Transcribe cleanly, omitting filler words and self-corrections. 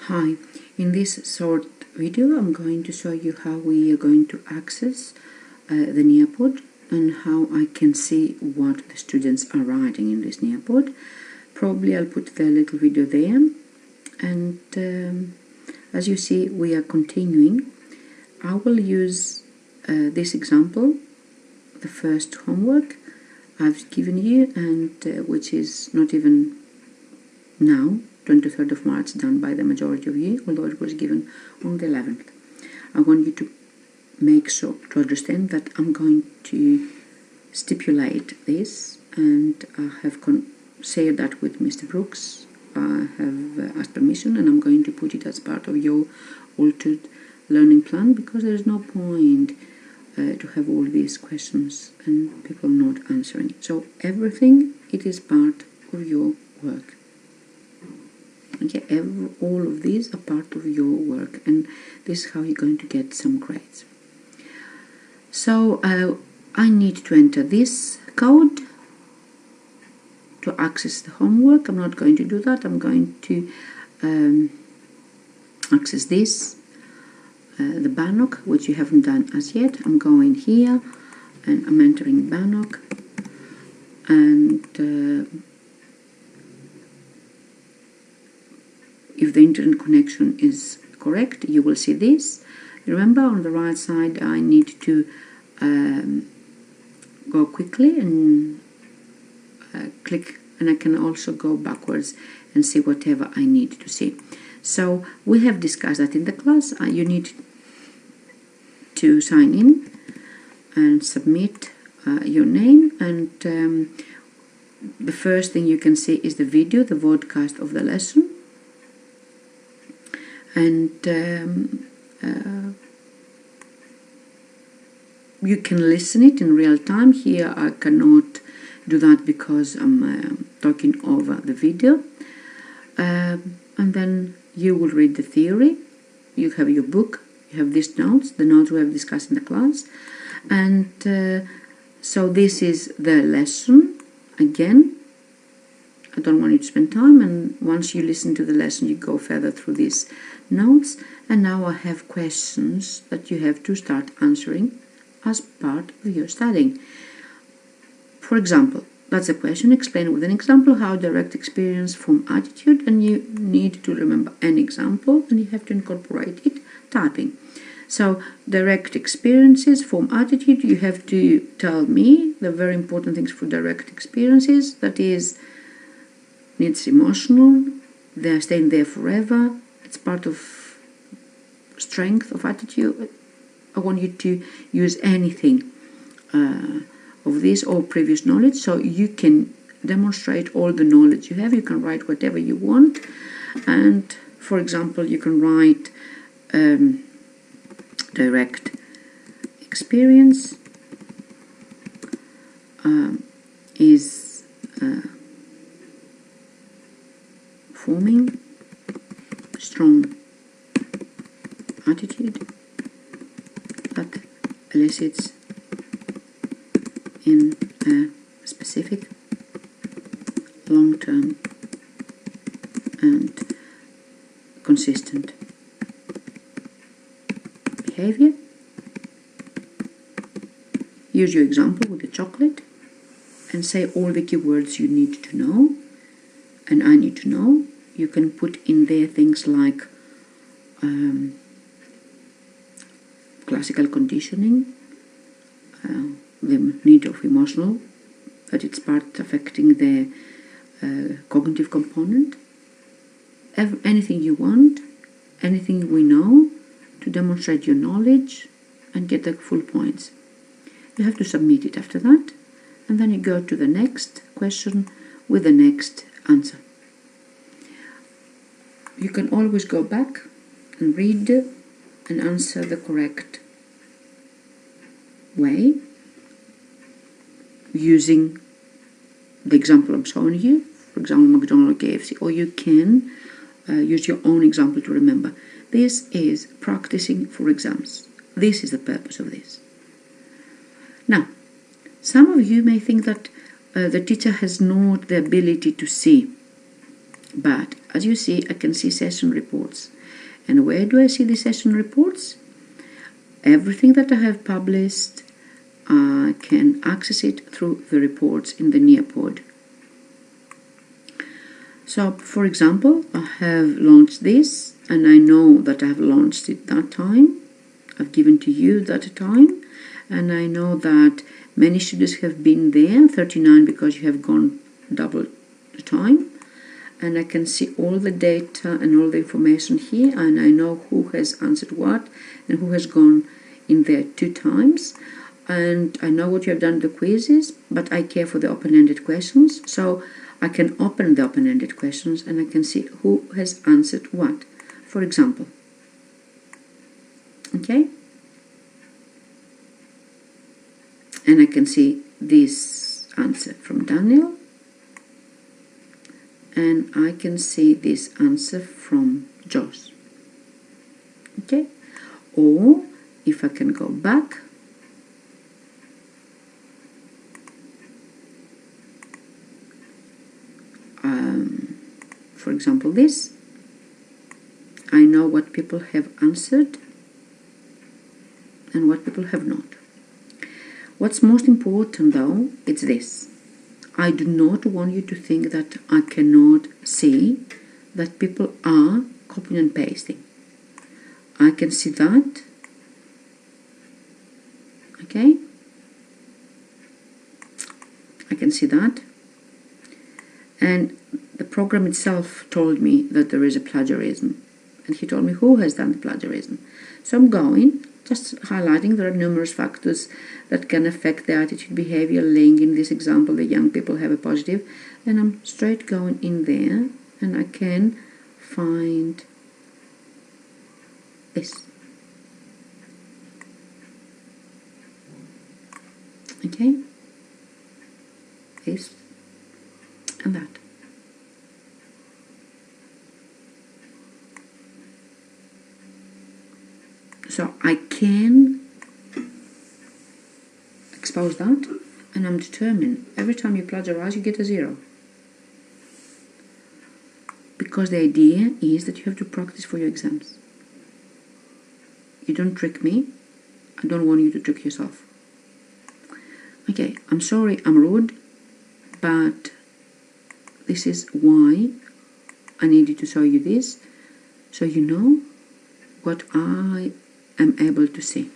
Hi, in this short video I'm going to show you how we are going to access the Nearpod and how I can see what the students are writing in this Nearpod. Probably I'll put the little video there, and as you see we are continuing. I will use this example, the first homework I've given you, and which is not even now 23rd of March done by the majority of you, although it was given on the 11th. I want you to make sure to understand that I'm going to stipulate this, and I have shared that with Mr. Brooks. I have asked permission, and I'm going to put it as part of your altered learning plan, because there is no point to have all these questions and people not answering. So everything, it is part of your work. Okay, all of these are part of your work, and this is how you're going to get some grades. So I need to enter this code to access the homework. I'm not going to do that. I'm going to access this, the Bannock, which you haven't done as yet. I'm going here and I'm entering Bannock, and if the internet connection is correct, you will see this. Remember, on the right side I need to go quickly and click, and I can also go backwards and see whatever I need to see. So we have discussed that in the class. You need to sign in and submit your name, and the first thing you can see is the video, the podcast of the lesson. And you can listen it in real time. Here I cannot do that because I'm talking over the video. And then you will read the theory. You have your book, you have these notes, the notes we have discussed in the class. And so this is the lesson again. I don't want you to spend time, and once you listen to the lesson you go further through these notes. And now I have questions that you have to start answering as part of your studying. For example, that's a question: explain with an example how direct experience form attitude, and you need to remember an example and you have to incorporate it typing. So direct experiences form attitude. You have to tell me the very important things for direct experiences, that is, it's emotional, they're staying there forever, it's part of strength of attitude. I want you to use anything of this or previous knowledge, so you can demonstrate all the knowledge you have. You can write whatever you want, and for example you can write direct experience is forming strong attitude that elicits in a specific long-term and consistent behavior. Use your example with the chocolate and say all the keywords you need to know and I need to know. You can put in there things like classical conditioning, the need of emotional, that it's part affecting the cognitive component. Anything you want, anything we know to demonstrate your knowledge and get the full points. You have to submit it after that, and then you go to the next question with the next answer. You can always go back and read and answer the correct way using the example I'm showing you, for example McDonald's or KFC, or you can use your own example to remember. This is practicing for exams. This is the purpose of this. Now, some of you may think that the teacher has not the ability to see, but as you see, I can see session reports. And where do I see the session reports? Everything that I have published, I can access it through the reports in the Nearpod. So, for example, I have launched this, and I know that I have launched it that time. I've given to you that time, and I know that many students have been there, 39 because you have gone double the time. And I can see all the data and all the information here, and I know who has answered what and who has gone in there 2 times. And I know what you have done in the quizzes, but I care for the open-ended questions. So I can open the open-ended questions and I can see who has answered what, for example. Okay? And I can see this answer from Daniel. And I can see this answer from Josh. Okay? Or if I can go back, for example this, I know what people have answered and what people have not. What's most important though, it's this. I do not want you to think that I cannot see that people are copying and pasting. I can see that. Okay? I can see that. And the program itself told me that there is a plagiarism. And he told me who has done the plagiarism. So I'm going, just highlighting there are numerous factors that can affect the attitude, behavior, link. In this example, the young people have a positive. And I'm straight going in there, and I can find this. Okay? This and that. So I can expose that, and I'm determined every time you plagiarize you get a 0. Because the idea is that you have to practice for your exams. You don't trick me, I don't want you to trick yourself. Okay, I'm sorry I'm rude, but this is why I needed to show you this, so you know what I am able to see.